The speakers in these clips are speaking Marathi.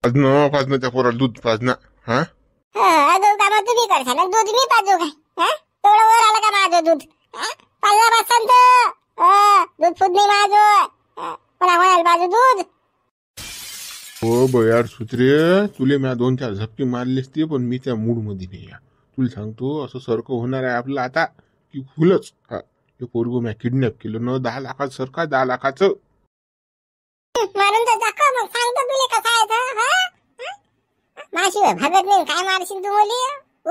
पाजणं त्या पोराला दूध पाजणं. हा अगं काम तुम्ही करता ना, दूध मी पाजू काय? तेवढं वर आलं का माझं दूध? पाजला बसंत दूध फुद नाही माझं. मला म्हणाल बाजू दूध. हो बयार सुत्रे, तुले म्या 2-4 झपके मारले असते, पण मी त्या मूड मध्ये नाही. तुला सांगतो असं सारखं होणार आहे आपलं आता की फुलच. हे पोरग म्या किडनॅप केलं न 10 लाखाचं सरका 10 लाखाचं. मारून तर दाखव मग, सांगतो तुला कसं आहे. माशी भागत नाही काय मारशील तू मुली?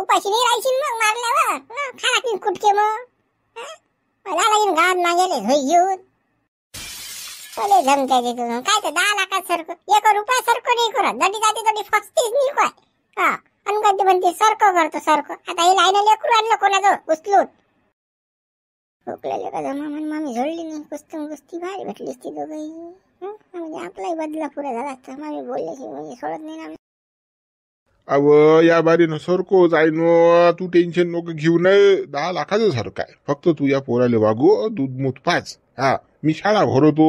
उपाशी नाही राहशील मग मारल्यावर. खा लागतील कुटके मग. मला लागेल गावात मागेले झोई घेऊन. चले जमते तुझं काय तर 10 लाखात सरक 1 रुपया सरक नाही करत. दडी जाते तडी फसतीच नाही काय. अनगती म्हणते सरक करतो सरक. आता हे लाईन लेकरू आणलं कोणाचं उचलून. खोकलेले का जमा म्हण मामी झोडली नाही. कुस्ती भारी भेटली असती दोघंही. म्हणजे आपलाही बदला पुरा झाला असता. मामी बोलल्याशी म्हणजे सोडत नाही ना. अव या बारीनं सरको जाईन, तू टेन्शन नको घेऊ. नये 10 लाखाचं सरक आहे. फक्त तू या पोराले वागू दूध मूत पाच. मी शाळा भरवतो.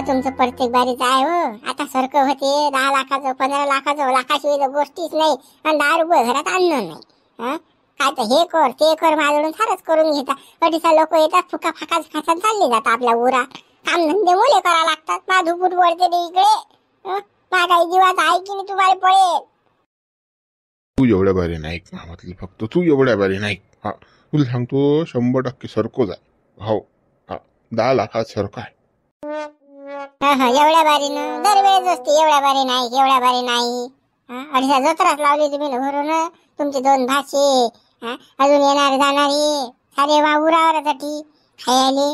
तुमचं प्रत्येक बारीच आहे हो. आता सरकं होते 10 लाखाचं 15 लाखाचं लाखाशिवाय गोष्टीच नाही. आणि 10 रुपये घरात आणणं नाही. काय तर हे कर ते कर माझ्याकडून फारच करून घेतात. अडीचा लोक येतात फुका फाकाच खातात चालले जातात आपल्या उरा. काम धंदे मुले करा लागतात. माधुपूट वळते ते इकडे. काही जीवात आहे की नाही तुम्हाला पळेल. तू एवढ्या बारी नाही म्हटलं, फक्त तू एवढ्या बारी नाही. तुला सांगतो 100% सरको जाय. हो 10 लाखात सरक आहे. एवढ्या बारीनं दरवेळेस असते. एवढ्या बारी नाही एवढ्या बारी नाही. अडीचा जत्राच लावली तुम्ही भरून. तुमचे 2 भाचे अजून येणारे जाणारे सारे वावरावरसाठी खायले.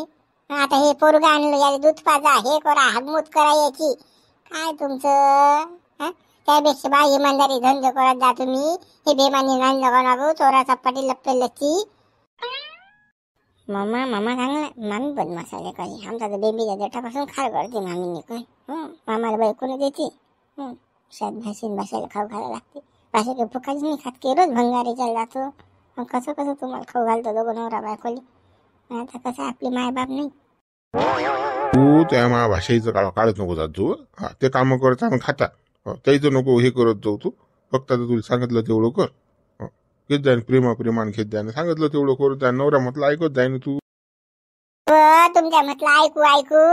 आता हे पोरगा आणलं याला दूध पाजा हे करा हागमूत करा याची. काय तुमचं त्यापेक्षा बा इमानदारी धंदे करत जा तुम्ही. हे बेमानी धंदे करू चोरा चपाटी लपे लच्ची. मामा चांगला मामी बदमाश आहे काही. आमचा तर बेबीच्या देठापासून खार करते मामीने काय. मामाला बायकोने देते. शाद भाषेन भाषेला खाऊ घालायला लागते. भाषा काही फुकाच नाही खात की रोज भंगारीच्या जातो. कसं तुम्हाला खाऊ घालतो दोघं नवरा बायकोली. आता कसं आपली मायबाप नाही. तू त्या मा भाषेचं काढत नको जात जाऊ. ते काम करता मग खाता. त्याचं नको हे करत जाऊ तू. फक्त आता तुला सांगितलं तेवढं कर. घेत जाईन प्रेमाने घेत जाईन. सांगितलं तेवढं करू. त्या नवऱ्या म्हटलं ऐकत जाईन तू. तुमच्या म्हटलं ऐकू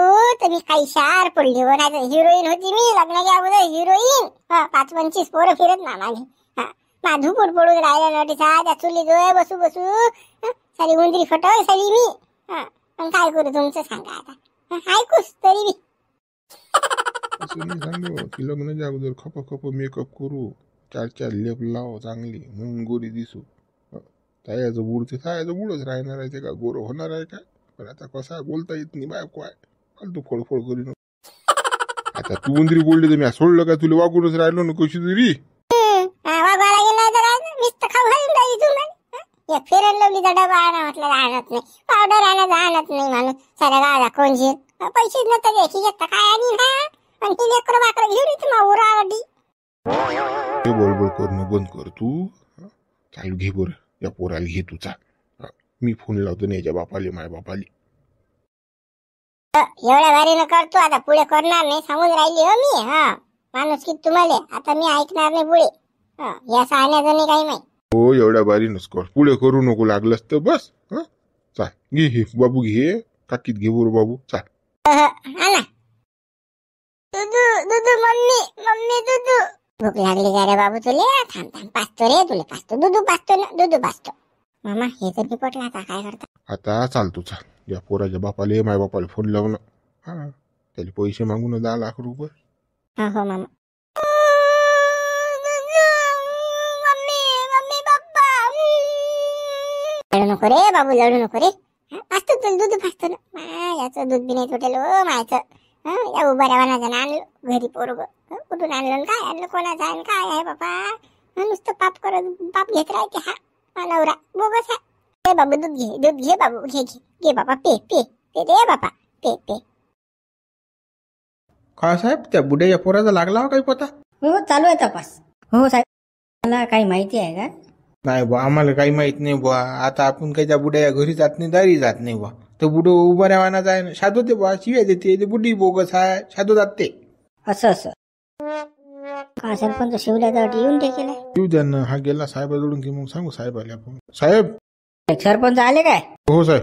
तुम्ही काही शार पडली हो. नाही हिरोईन होती मी लग्नाच्या अगोदर हिरोईन. 5-25 पोरं फिरत ना माझी. माधुपूर पडून राहिला नटीचा त्या चुली जोय बसू सारी उंदरी फटळ सारी मी. पण काय करू तुमचं सांगा आता. ऐकूस तरी मी सांगू की लग्नाच्या अगोदर खप मेकअप करू. 4 लेप लाव चांगली म्हणून गोरी दिसू. तायाचं बुडते तायाचं बुडच राहणार आहे. ते का गोर होणार आहे काय. पण आता कसा बोलता येत नाही बायको आहे. फालतू फोडफोड करी नको. आता तू उंदरी बोलली तर मी सोडलं का. तुला वागूनच राहिलो ना कशी तरी. वागवायला गेला तर नुसतं खाऊ घालून जाईल तुम्हाला. फेर अँड लवलीचा डबा आणा म्हटलं आणत नाही. पावडर आणत नाही माणूस. साऱ्या गावाला कोणजीर पैसे नसतं देखी घेता काय. आणि ही लेकरं बाकरं घेऊन येते मग उरावडी. हे बोलबोल करणं बंद कर तू. चालू घे बरं या पोराला घे तू चाल. मी फोन लावतो नाही याच्या बापाले माय बापाले. एवढ्या भारीनं करतो आता पुढे करणार नाही सांगून राहिली हो मी. माणूस की तुम्हाला आता मी ऐकणार नाही पुढे. या सांगण्याचं नाही काही माहिती. हो एवढ्या बारीनच कर. पुढे करू नको लागलंस तर बस. चाल घे हे बाबू घे. काकीत घे बरं बाबू चाल. आणा दुधू मम्मी दुधू. भूक लागली का रे बाबू तुले. थांब पाचतो रे तुले पाचतो. दुधू पाचतो. मामा हे तर रिपोर्टला आता काय करता. आता चालतो चाल. या पोराच्या बापाले माय बापाला फोन लावणं. त्याला पैसे मागून 10 लाख रुपये. हो मामा. मम्मी पप्पा लढू नको रे बाबू लढू नको रे. पाचतो तुला दूध पाचतो ना. याचं दूध बी नाही तुटेल हो मायचं. या उभाऱ्या वानाचं आणलं घरी पोरग. कुठून आणलं काय आणलं कोणाचं आहे काय आहे बापा. नुसतं पाप घेत राहते हा नवरा बोगस आहे. हे बाबू दूध घे बाबू घे बाबा पे रे बापा पे. का साहेब त्या बुड्याच्या पोराचा लागला हो काही पता. हो चालू आहे तपास. हो साहेब मला काही माहिती आहे का. नाही बा आम्हाला काही माहित नाही बा. आता आपण काही त्या बुड्या घरी जात नाही दारी जात नाही बा. तर बुडो उभा राहणार आहे शादो ते बा शिव्या देते. ते बुड्डी बोगस आहे शादो जात ते असं का सरपंच शिवल्याचा अट येऊन टेकेलाय. येऊ द्या ना, हा गेला साहेबाजवळून की मग सांगू साहेब आले आपण. साहेब. सरपंच आले काय? हो साहेब.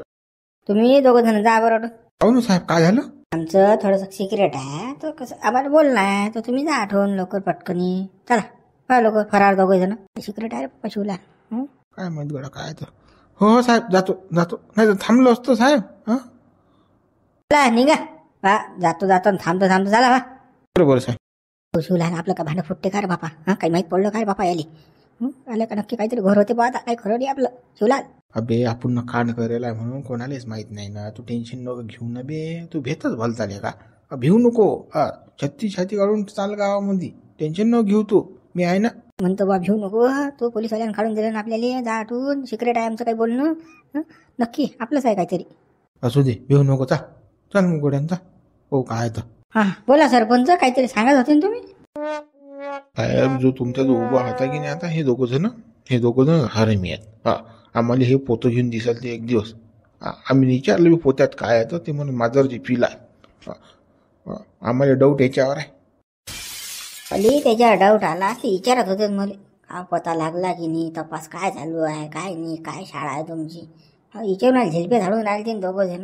तुम्ही दोघं जण जा बरोबर. हो ना साहेब, काय झालं? आमचं थोडंसं सिक्रेट आहे, तर कसं आम्हाला बोलणं आहे, तर तुम्ही जा आठवून लवकर पटकनी. चला हा लवकर, फरार दोघे जण. सिक्रेट आहे रे शिवला. काय माहित गडा काय तर. हो साहेब, जातो जातो, नाही तर थांबलो असतो साहेब. चला निघा. वा जातो जातो थांबतो थांबतो चला वा. बरोबर साहेब. शिवला आपलं का भांडं फुटते का रे बापा? काही माहित पडलं काय बापा याली? आलं का नक्की काहीतरी घर होते बा, आता काही खरं नाही आपलं शिवलाल. अबे आपण कांड करेला म्हणून कोणालाच माहित नाही ना. तू टेन्शन नको घेऊ ना बे. तू भेतच भलताले का? भिवू नको. छत्ती छाती काढून चाल गावामध्ये. टेन्शन नको घेऊ तू, मी आहे ना. म्हणतो बा भिवू नको. तो पोलिसवाल्यानं काढून दिलं ना आपल्याला. जा आठवून. सिक्रेट आहे आमचं काही बोलणं. नक्की आपलंच आहे काहीतरी. असू दे, भिवू नको. चल मग गोड्यांचा. हो काय तर. हा बोला सरपंच, काहीतरी सांगत होते ना तुम्ही. साहेब, जो तुमचा जो उभा होता की नाही आता, हे दोघं जण हरमी आहेत. आम्हाला हे पोतं घेऊन दिसल ते एक दिवस. आम्ही विचारलं पोत्यात काय आहे, तर ते म्हणून माझर जे पिला. आम्हाला डाऊट याच्यावर आहे. पली त्याच्यावर डाऊट आला ते विचारत होते मला. हा पता लागला की नाही, तपास काय चालू आहे, काय नाही, काय शाळा आहे तुमची. विचारून झेलपे झाडून राहिले ते दोघं जण.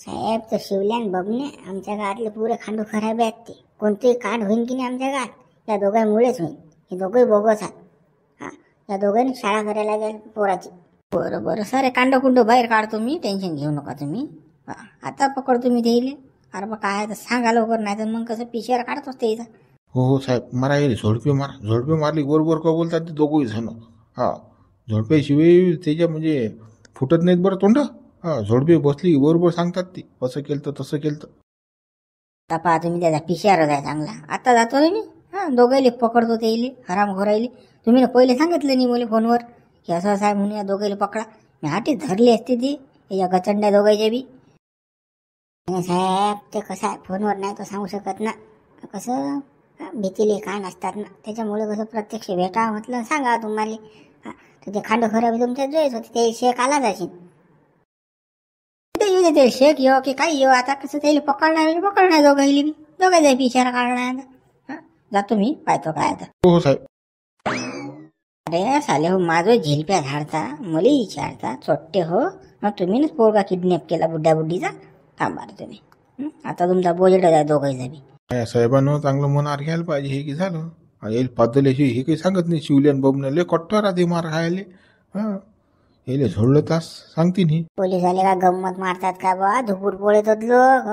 साहेब, तर शिवल्यान बबने आमच्या गावातले पुरे खांडू खराब आहेत. ते कोणतेही कांड होईन की नाही आमच्या गावात, या दोघांमुळेच होईल. हे दोघंही बोगस आहेत. या दोघांनी शाळा करायला लागेल पोराची. बरं बरं सारे कांडकुंड बाहेर काढतो मी, टेन्शन घेऊ नका तुम्ही. आता पकडतो मी ते. अरे बा काय तर सांगा लवकर, नाही तर मग कसं पिशेवर काढतोच ते इथं. हो साहेब, मारा येईल. झोडपे मारली बरोबर का बोलतात ते दोघंही जण. झोडप्याशिवाय त्याच्या म्हणजे फुटत नाहीत बरं तोंड. झोडपे बसली बरोबर सांगतात ते, असं केलं तसं केलं. आता पहा तुम्ही त्याचा पिशेवर आहे चांगला. आता जातो रे मी. दोघायले पकडतो ते इले हराम घोरायले. तुम्ही ना पहिले सांगितलं नाही मला फोनवर की असं असं आहे म्हणून, या दोघायले पकडा. मी हाटीत धरली असते ती या गचंड्या दोघायच्या बी. साहेब, ते कसं आहे, फोनवर नाही तो सांगू शकत ना. कसं भीतीले काय नसतात ना, त्याच्यामुळे कसं प्रत्यक्ष भेटा म्हटलं सांगा तुम्हाला. तर ते खांड खराब तुमच्या जोईच होते, ते शेक आला जाशील. येऊ दे ते शेक येऊ की काही येऊ. आता कसं त्याला पकडणार दोघायले बी. दोघायचा पिशेवर काढणार. जातो मी, पाहतो काय आता. हो साहेब. अरे साले हो, माझं झिलप्या झाडता मला विचारता चोट्टे हो. तुम्हीच पोरगा किडनॅप केला बुड्ढा बुड्डीचा. थांबा तुम्ही. आता तुमचा बोजेड आहे दोघायचा बी. साहेबांना चांगलं मनावर घ्यायला पाहिजे. हे की झालं पादल्याशी हे काही सांगत नाही. शिवल्यान बबनले कट्टर आधी मार खायले. हे झोडलं तास सांगते नाही. पोलीस आले का गंमत मारतात का बा? धुपूर पोळत होत लोक.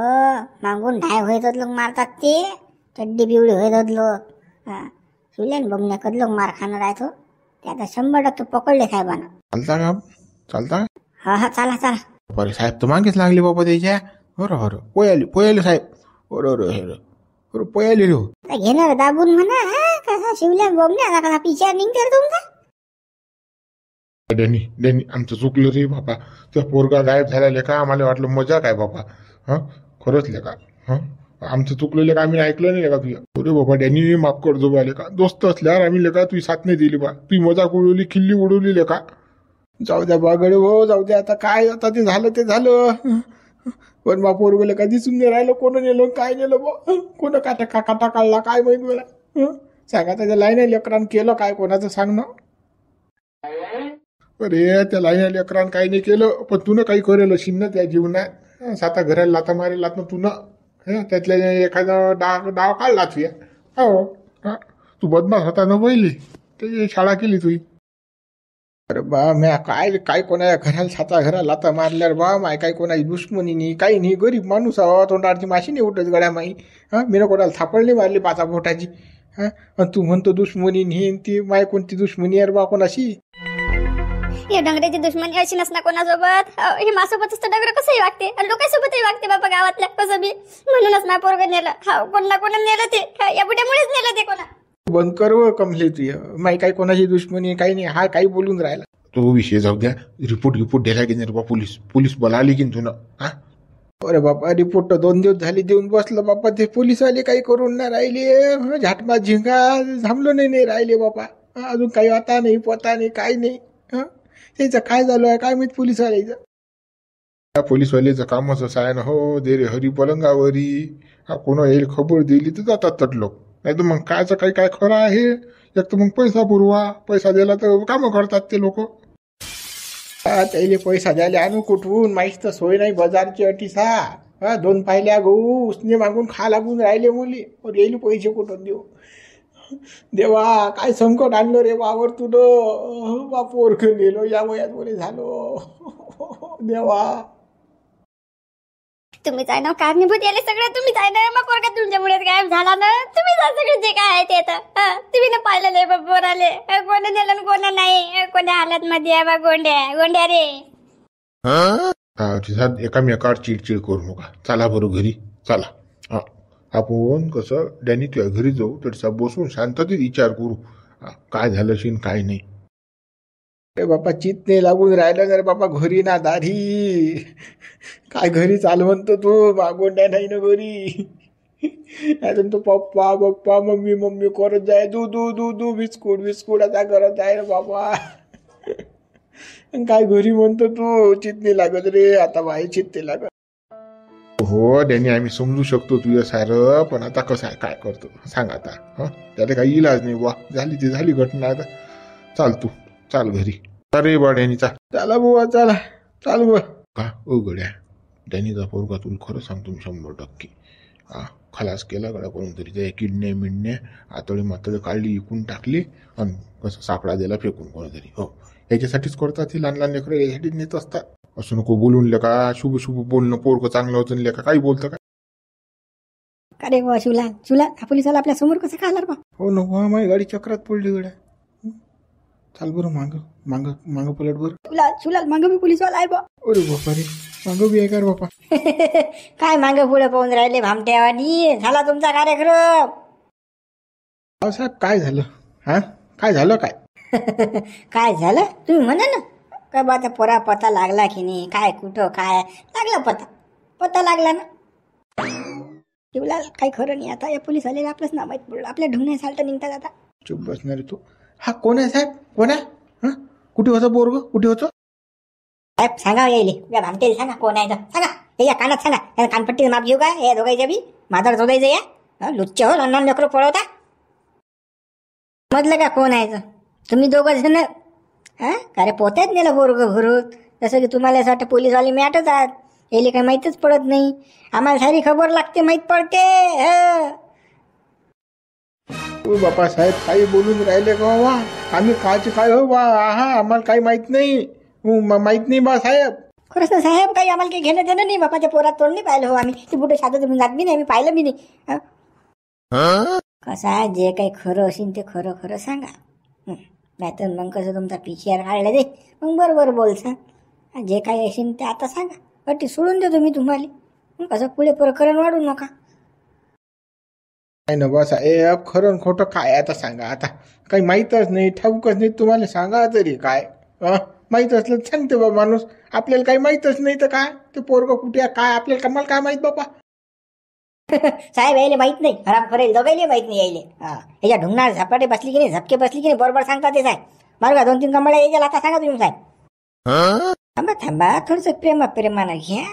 मागून ढाय होत होत लोक मारतात ते. चड्डी बिवडी होत होत लोक. शिवल्यान बबन्या कद लोक मार खाणार आहे तो. ते आता 100% पकडले साहेबांना. चालता. हा चला चला. बरे साहेब तर मागेच लागले बाबा त्याच्या. बरं पोयाले साहेब. बरं पोयाले हो. घेणार दाबून म्हणा. कसा शिवल्यान बबन्या कसा पिशा निघते तुमचा. डॅनी आमचं चुकलं रे बाबा. त्या पोरगा गायब झाला लेका. आम्हाला वाटलं मजा काय बाबा. खरंच लेका. आमचं चुकलं लेका. आम्ही ऐकलं नाही लेका तुझ्या. अरे बाबा डॅनी माफ कर जो बा लेका. दोस्त असल्यावर आम्ही लेका तुझी साथ नाही दिली बा. तुझी मजाक उडवली, खिल्ली उडवली लेका. जाऊ द्या बागडे हो, जाऊ द्या. आता काय, आता ते झालं. पण बा पोरग लेका दिसून नाही राहिलं. कोण नेलं काय नेलं बा. कोण काटा काढला काय माहित मला. सांगा त्याच्या लाईन लेकरान केलं काय कोणाचं सांग ना. अरे त्या लाईन लेकरान काही नाही केलं, पण तू काही करेल असेल ना त्या जीवनात. साता घराला लाता मारेल ना तू ना. त्यातल्या एखादा डाव काढला तुया. हो तू बदमाश होता ना पहिले. ते शाळा केली तुझी. अरे बा म्या काय कोणा घराला साता घराला लाता मारल्यावर बा माय काय कोणाची दुश्मनी नाही, काही नाही. गरीब माणूस आहो. तोंडावरची माशी नाही उठत गड्या माई. मी कोणाला थापड नाही मारली 5 बोटाची. तू म्हणतो दुश्मनी नाही. ती माय कोणती दुश्मनी आहे बा कोणाशी. हे डंगऱ्याची दुश्मनी अशी नसणार कोणासोबत. हे माझ्यासोबतच तर डंगर कसंही वागते आणि लोकांसोबतही वागते बाबा गावातल्या कसं बी. म्हणूनच माझ्या पोरगं नेलं. कोणा नेलं ते. या बुड्यामुळेच नेलं ते कोणा. बंद कर व कमले तू. माई काही कोणाची दुश्मनी काही नाही. हा काही बोलून राहिला. तो विषय जाऊ द्या. रिपोर्ट द्यायला की नाही बा. पोलीस बोलावली की तुला. अरे बापा रिपोर्ट 2 दिवस झाले देऊन बसलं बापा. ते पोलीसवाले काही करून नाही राहिले. झाटमा झिंगा थांबलो नाही राहिले बापा. अजून काही आता नाही पता नाही काही नाही. त्याचं काय झालं आहे काय माहित पोलीसवाल्याचं. पोलीसवाल्याचं कामच असं आहे ना हो. दे रे हरी पलंगावरी. हा कोणा येईल खबर दिली तर जातात तट लोक, नाही तर मग कायचं काही काय खरं आहे. एक तर मग पैसा पुरवा, पैसा दिला तर कामं करतात ते लोक. त्याला पैसा द्यायला आणू कुठून, माहीत तर सोय नाही बाजारची अटीसा. हा 2 पायल्या गहू उसने मागून खा लागून राहिले मुली, और येईल पैसे कुठून देऊ. देवा काय संकट आणलं रे वावर तुझं, बाप ओरखून गेलो या वयात बोले झालो. देवा तुम्हीच आहे ना कारणीभूत याले सगळं, तुम्हीच आहे ना. मग पोरगा तुमच्यामुळेच गायब झाला ना, तुम्हीच आहे सगळं जे काय आहे ते. तर तुम्ही ना पाहिलेले पोराले, कोणा नेलं कोणा नाही, कोण्या हालत मध्ये आहे बा. गोंड्या रे. एकामेकावर चिडचिड करू नका. चला बरं घरी चला. हा आपण कसं डॅनी तुझ्या घरी जाऊ तर बसून शांततेत विचार करू काय झालं शिन काय नाही. रे बापा चित नाही लागून राहिलं रे बापा, घरी ना दारी. काय घरी चाल म्हणतो तू, मागोंड्या नाही ना घरी. अजून तो पप्पा पप्पा मम्मी मम्मी करत जाय, दू बिस्कुट बिस्कुट आता करत जाय रे बाबा. काय घरी म्हणतो तू, चित नाही लागत रे आता, बाई चित नाही लागत. हो डॅनी आम्ही समजू शकतो तुझं सारं, पण आता कसं आहे काय करतो सांग आता. हा त्याला काही इलाज नाही बुवा, झाली ती झाली घटना. आता चाल तू चाल घरी. अरे बा डॅनी चाल. चला बुवा चला चाल बुवा. का ओ गड्या, डॅनीचा पोरगा तुला खरं सांगतो 100%. हा खलास केला गड्या कोणतरी. त्या किडण्या मिडण्या आतळे मातळे काढली, इकून टाकली आणि कसं सापडा दिला फेकून कोणतरी. हो याच्यासाठीच करतात ही लहान लहान लेकरं, याच्यासाठी नेत असतात. असं नको बोलून लेका, शुभ शुभ बोलणं पोरग चांगलं होतं लेका, काही बोलतं का. अरे वा शिवला पोलिसाला आपल्या समोर कसं काय आला बा. हो नको, माझी गाडी चक्रात पडली गड्या. चाल बरं मांग पलट बरं. शिवलाल मागं मी पोलिसवाला आहे बा. अरे बापा रे, मांग बी आहे का रे बापा. काय मागं पुढे पाहून राहिले भामट्यावानी. झाला तुमचा कार्यक्रम. साहेब काय झालं, हा काय झालं काय. काय झालं तुम्ही म्हणा ना. काय बा त्या पोरा पत्ता लागला की नाही, काय कुठं काय लागला पत्ता लागला ना. शिवलाल काही खरं नाही आता. या पोलीस आलेला आपलंच नाव माहीत पडलं, आपल्या ढुंगण्या सालट निघतात आता. चुप बसणार तू. हा कोण आहे साहेब, कोण आहे. कुठे होतं पोरग, कुठे होतं साहेब. सांगा येईल या भामटेला, सांगा कोण आहे तर सांगा. हे या कानात सांगा, या कानपट्टी माप घेऊ का हे दोघांच्या बी. माझा जोडायचं या लुच्च हो, लहान लेकरं पळवता. समजलं का कोण आहे तर. तुम्ही दोघं जण अरे पोत्यात नेलं पोरग भरून. जसं की तुम्हाला असं वाटतं पोलीसवाले मॅटच आहात, यायला काही माहीतच पडत नाही. आम्हाला सारी खबर लागते, माहीत पडते. तू बापा साहेब काही बोलून राहिले का बाबा. आम्ही कायचे काय हो बा. हा आम्हाला काही माहित नाही, माहित नाही बा साहेब. खरंच ना साहेब, काही आम्हाला काही घेणं देणं नाही. बापाच्या पोरात तोंड नाही पाहिलं हो आम्ही. ती बुडे शादा तुम्ही जात बी नाही, आम्ही पाहिलं बी नाही. कसं आहे, जे काही खरं असेल ते खरं खरं सांगा. नाहीतर मग कसं तुमचा PCR काढला दे, मग बरोबर बोलसा. जे काही असेल ते आता सांगा, अटी सोडून देतो मी तुम्हाला. मग कसं पुढे प्रकरण वाढू नका. नाही ना बा साहेब, खरं खोटं काय आता सांगा. आता काही माहीतच नाही, ठाऊकच नाही तुम्हाला, सांगा तरी काय. माहीत असलं तर सांगते बा माणूस. आपल्याला काही माहीतच नाही तर काय, ते पोरग कुठे काय आपल्याला कमाल काय माहीत बाबा. साहेब यायले माहित नाही, हराम करेल दोघायले माहित नाही यायले. याच्या ढुंगणार झपाटे बसली की नाही, झपके बसली की नाही, बरोबर सांगता ते साहेब. मारू का 2-3 कमळ्या यायच्या आता सांगा तुम्ही साहेब. थांबा थोडस प्रेमानं घ्या.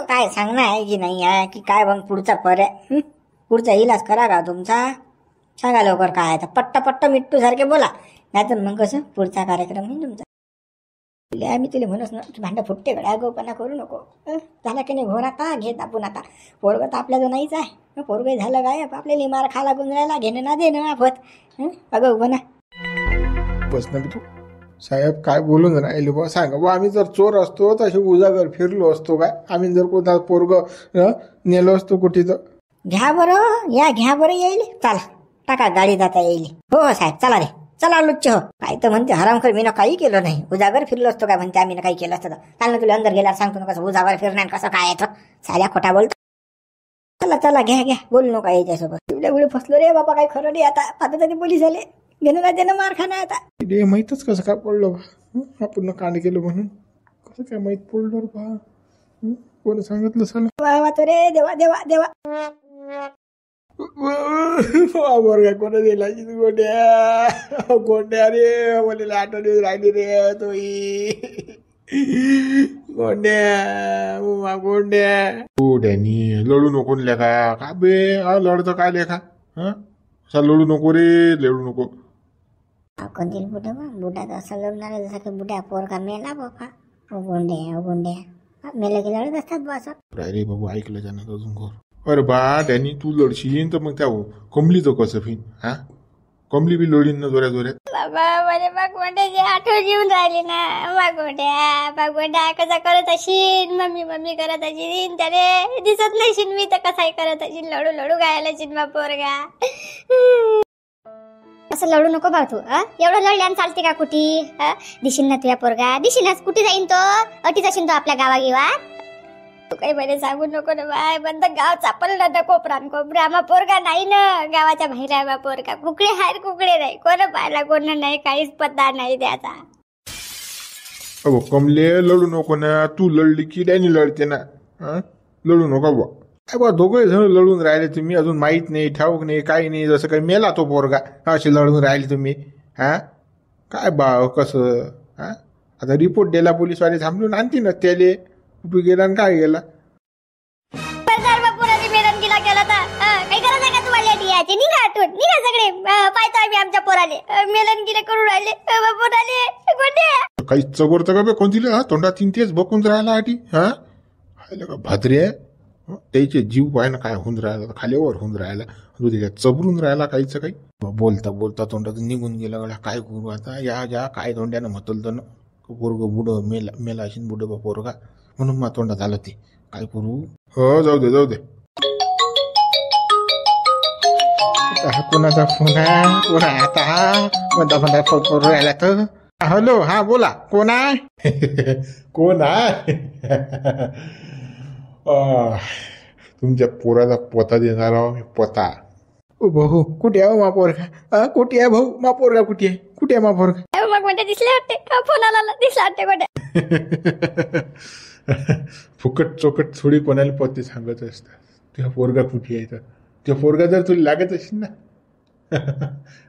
काय सांगणं आहे की नाही आहे की काय. मग पुढचा पर्याय, पुढचा इलाज करा का तुमचा, सांगा लवकर काय आहे. पट्ट मिट्टू सारखे बोला, नाहीतर मग कसं पुढचा कार्यक्रम नाही तुमचा. आम्ही तुला म्हणूच ना, तू भांडा फुटते गड्या, गोपना करू नको. झाला की नाही घोर आता घेत आपण. आता पोरग तर आपल्या जो नाहीच आहे. पोरग झालं काय, आपल्याला मार खा लागून राहिला, घेणं ना देणं आफत. अगं बना बस ना तू साहेब, काय बोलून राहिले बा सांगा बा. आम्ही जर चोर असतो तर असे उजागर फिरलो असतो काय. आम्ही जर कोणता पोरग नेलो असतो कुठे तर. घ्या बरं येईल. चला टाका गाडी जाता येईल. हो साहेब चला रे, चला लुच्च हो. काय तर म्हणते हरामखोर, मी ना काही केलं नाही, उजागर फिरलो असतो काय म्हणते. आम्ही ना काही केलं असतं तर चाल ना, तुला अंदर गेल्यावर सांगतो ना कसं उजागर फिरणार कसं काय येतं. साऱ्या खोटा बोलतो. चला घ्या बोलू नका याच्यासोबत. एवढे फसलो रे बाबा, काही खरं नाही आता. आता ते पोलीस आले, घेणं ना देणं मार खाणं आता. माहीतच कसं काय पडलं बा. आपण कांड केलं म्हणून कसं काय माहीत पडलं बा. कोण सांगितलं सर. वा तो रे देवा. बरं कोणा दिला गोड्या रे, मला आठवण राहिली रे तोही. गोंड्या उमा गोंड्या. हो डॅनी लढू नको न लेखा का बे लढतं काय लेखा असा लढू नको रे लढू नको. कोणतील बुडा बुडा तर असं लढणार जसं की बुड्या पोरगा मेला बाबा. गोंड्या मेले की लढत असतात बा असं. रे बाबू ऐकलं जाणं अजून घर. अरे बा डॅनी तू लढशील तर मग त्या कमलीचं कसं फिन कमली बी लोळीन ना जोऱ्या जोऱ्यात. बाबा मला बागवंड्याची आठवण येऊन राहिली ना. बागवंड्या कसा करत अशीन मम्मी करत अशीन त्याने दिसत नाही मी तर कसाही करत अशीन लढू लढू गायला शिन पोरगा. असं लढू नको भाऊ तू एवढं लढल्यान चालते का कुठी दिशीन ना तुझ्या पोरगा दिशीनच कुठे जाईन तो अटीच असेल तो आपल्या गावागिवात. तू काही मला सांगू नको ना बाय बंद गाव चापल ना कोपरा मा पोरगा नाही ना गावाच्या बाहेर आहे मा पोरगा. कुकडे हाय कुकडे नाही कोण पाहिला कोण नाही काहीच पत्ता नाही त्याचा. अहो कमले लढू नको ना तू लढली की डॅनी लढते ना लढू नको बा. काय बा दोघे जण लढून राहिले तुम्ही अजून माहित नाही ठाऊक नाही काही नाही जसं काही मेला तो पोरगा असे लढून राहिले तुम्ही काय बा कसं आता रिपोर्ट दिला पोलीसवाले थांबून आणते ना त्याले कुठे गेला आणि काय गेला. मेरनगीला गेला तर काही गरज आहे का तुम्हाला याची निघा आठवण निघा सगळे पाहतो आम्ही आमच्या पोराले मेलनगीला करून राहिले पोराले गोंड्या. काही चगोरतं का बे कोणती तोंडात तीन तेच बकून राहिला आधी का भाद्रे त्याचे जीव पाय ना काय होऊन राहिला खालीवर होऊन राहिला त्याच्या चबरून राहिला काहीच काही. बोलता बोलता तोंडातून निघून गेला गड्या काय करू आता या काय तोंड्यानं म्हटलं ना पोरग बुडं मेला असेल बुडं बा पोरगा म्हणून मा तोंडात आलं ते काय करू. हो जाऊ दे. कोणाचा फोन आहे कोण आहे आता म्हणता फोन करून राहिला तर. हॅलो हा बोला कोण आहे. कोण आहे तुमच्या पोराचा पोता देणार आहो मी पोता. ओ भाऊ कुठे आहे मा पोरगा कुठे आहे भाऊ मा पोरगा कुठे आहे मा पोरगा. मग म्हणजे दिसले वाटते फोन आला दिसला वाटते गोट्या. फुकट चोकट थोडी कोणाला पत्ते सांगत असतात. तुझ्या पोरगा कुठे आहे तर त्या पोरगा जर तुला लागत असेल ना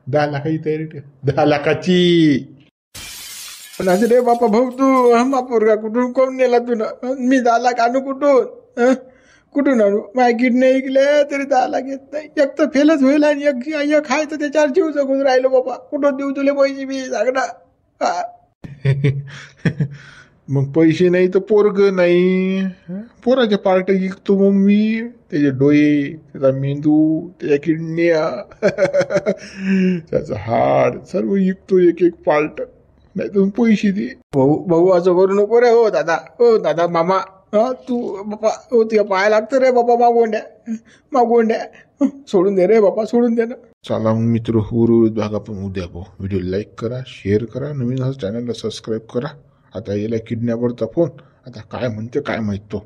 10 लाखाची तयारी ठेव 10 लाखाची. पण असं रे बापा भाऊ तू मा पोरगा कुठून कोण नेला तू ना मी 10 लाख आणू कुठून आणू माझ्या किडने ऐकले तरी 10 लाख येत नाही. एक तर फेलच होईल आणि एक आहे तर त्याच्यावर जीव जगून राहिलो बाबा कुठं देऊ तुले पैसे मी सांग ना. मग पैसे नाही तर पोरग नाही पोराच्या पार्ट विकतो मग मी त्याचे डोळे त्याचा मेंदू त्याच्या किडन्या त्याचं हाड सर्व विकतो एक पार्ट नाही तर पैसे दे. भाऊ असं करू नको रे. हो दादा मामा तू बापा तुझ्या पाया लागतं रे बापा मा गोंड्या सोडून दे रे बापा सोडून दे ना. चला मग मित्र उर्वरित भाग आपण उद्या पाहू. व्हिडिओ लाईक करा शेअर करा नवीन चॅनलला सबस्क्राईब करा. आता याला किडनॅपरचा फोन आता काय म्हणते काय माहित तो.